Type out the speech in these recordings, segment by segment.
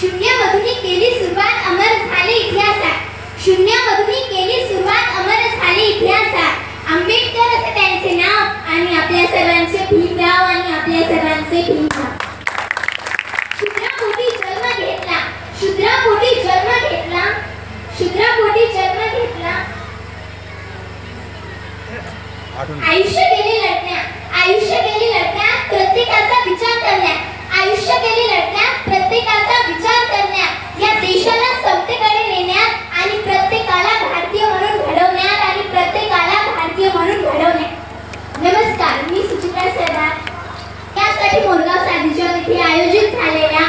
शून्यामधून केली सुरुवात अमर झाले इतिहासात शून्यामधून केली सुरुवात अमर झाले इतिहासात आंबेडकर असे त्यांचे नाव आणि आपल्या सर्वांचे भीमराव आणि आपल्या सर्वांचे भीमराव शूद्रापोटी जन्म घेतला शूद्रापोटी जन्म घेतला शूद्रापोटी जन्म घेतला आयुष्य गेले लढण्यात प्रत्येकाचा विचार करण्यात आयुष्य गेले लढण्यात प्रत्येकाचा विचार करण्यात या देशाला समतेकडे नेण्यात आणि प्रत्येकाला भारतीय म्हणून घडवण्यात आणि प्रत्येकाला भारतीय म्हणून घडवण्यात नमस्कार मी सुचित्रा सरदार यासाठी मोरगाव साधीच्या येथे आयोजित झालेल्या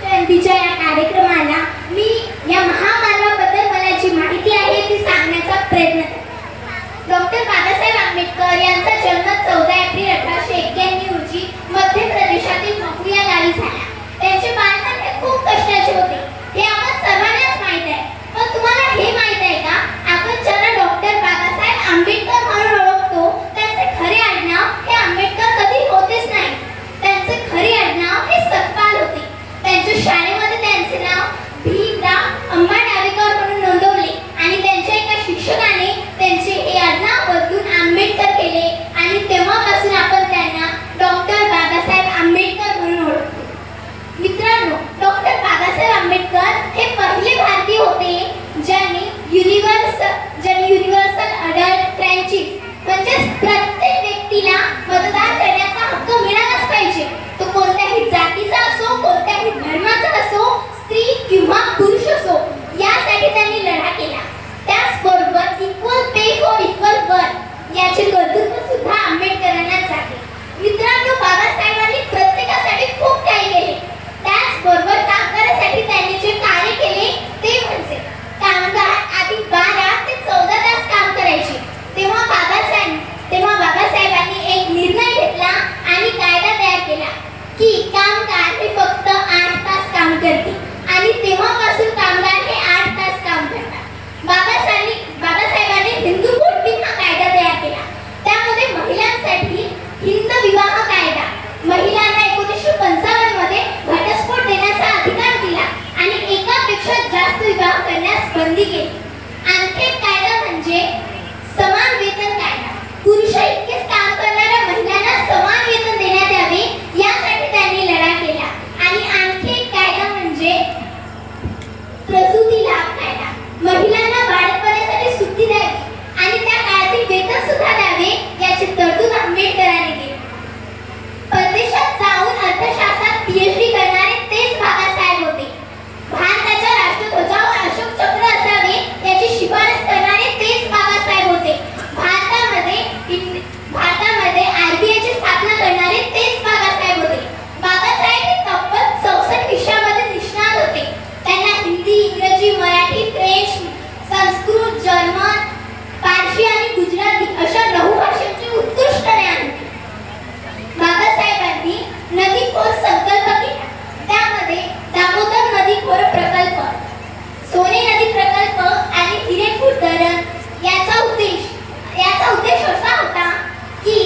जयंतीच्या या कार्यक्रमाला मी या महामानवाबद्दल मला जी माहिती आहे ती सांगण्याचा प्रयत्न करते डॉक्टर बाबासाहेब आंबेडकर यांचा जन्म 14 एप्रिल 1891 रोजी मध्य प्रदेशातील मथुरा या गावी झाला. त्यांचे बालपण हे खूप कष्टाचे होते हे आपण सर्वांनाच माहित आहे. पण तुम्हाला हे माहित आहे का आपण ज्यांना डॉक्टर बाबासाहेब आंबेडकर म्हणून ओळखतो त्यांचे खरे आडनाव हे आंबेडकर कधी होतेच नाही. त्यांचे खरे आडनाव हे सतपाल होते. त्यांच्या शाळेमध्ये त्यांचे नाव भीमराव अंबा डावेकर म्हणून नोंदवले आणि त्यांच्या एका शिक्षकाने त्यांचे हे आडनाव बदलून आंबेडकर केले आणि तेव्हापासून आपण त्यांना डॉक्टर बाबासाहेब आंबेडकर म्हणून ओळखतो. मित्रांनो, डॉक्टर बाबासाहेब आंबेडकर हे पहिले भारतीय होते ज्यांनी युनिव्हर्सल अडल्ट फ्रँचाइज म्हणजे प्रत्येक व्यक्तीला मतदान करण्याचा हक्क मिळालाच पाहिजे. तो कोणत्याही जातीचा असो, कोणत्याही धर्माचा असो, स्त्री किंवा पुरुष असो, यासाठी त्यांनी लढा केला. त्याचबरोबर equal pay for equal work याचे कर्तृत्व सुद्धा आंबेडकरांनाच आहे. मित्रांनो, बाबासाहेबांनी प्रत्येकासाठी खूप काही केले. त्याचबरोबर कामगारांसाठी त्यांनी जे कार्य केले ते म्हणजे कामगार आधी 12 ते 14 तास काम करायचे. तेव्हा बाबासाहेबांनी एक निर्णय घेतला आणि कायदा तयार केला की कामगार हे फक्त 8 तास काम करतील आणि तेव्हापासून कामगार हे 8 तास काम करतात. बाबासाहेबांनी हिंदू कोड बिल हा कायदा तयार केला. त्यामध्ये महिलांसाठी हिंद विवाह कायदा, महिलांना 1955 मध्ये घटस्फोट देण्याचा अधिकार दिला आणि एकापेक्षा जास्त विवाह करण्यास बंदी केली. आणखी एक कायदा म्हणजे समान वेतन कायदा. पुरुषा इतकेच काम करणाऱ्या महिलांना समान वेतन देण्यात यावे यासाठी त्यांनी लढा केला. आणि आणखी एक कायदा म्हणजे प्रसूती लाभ कायदा. महिलांना बाळंतपणासाठी सुट्टी द्यावी आणि त्या काळातील वेतन सुद्धा द्यावे याची तरतूद आंबेडकरांनी केली. परदेशात जाऊन अर्थशास्त्रात PhD करणारे तेच बाबासाहेब होते. भारताच्या राष्ट्रध्वजावर अशोक चक्र असावे याची शिफारस करणारे तेच बाबासाहेब होते. भारतामध्ये RBI ची स्थापना करणारे तेच बाबासाहेब होते. बाबासाहेब हे तब्बल 64 विषयामध्ये निष्णात होते. त्यांना हिंदी, इंग्रजी, मराठी, फ्रेंच, संस्कृत, जर्मन, पारशी आणि गुजराती अशा 9 भाषांचे उत्कृष्ट ज्ञान होते. बाबासाहेबांनी नदी खोर संकल्प केला. त्यामध्ये दामोदर नदी खोर प्रकल्प, सोने नदी प्रकल्प आणि हिरेकुट धरण याचा उद्देश असा होता की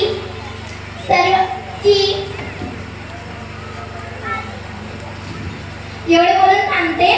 एवढे बोलून थांबते.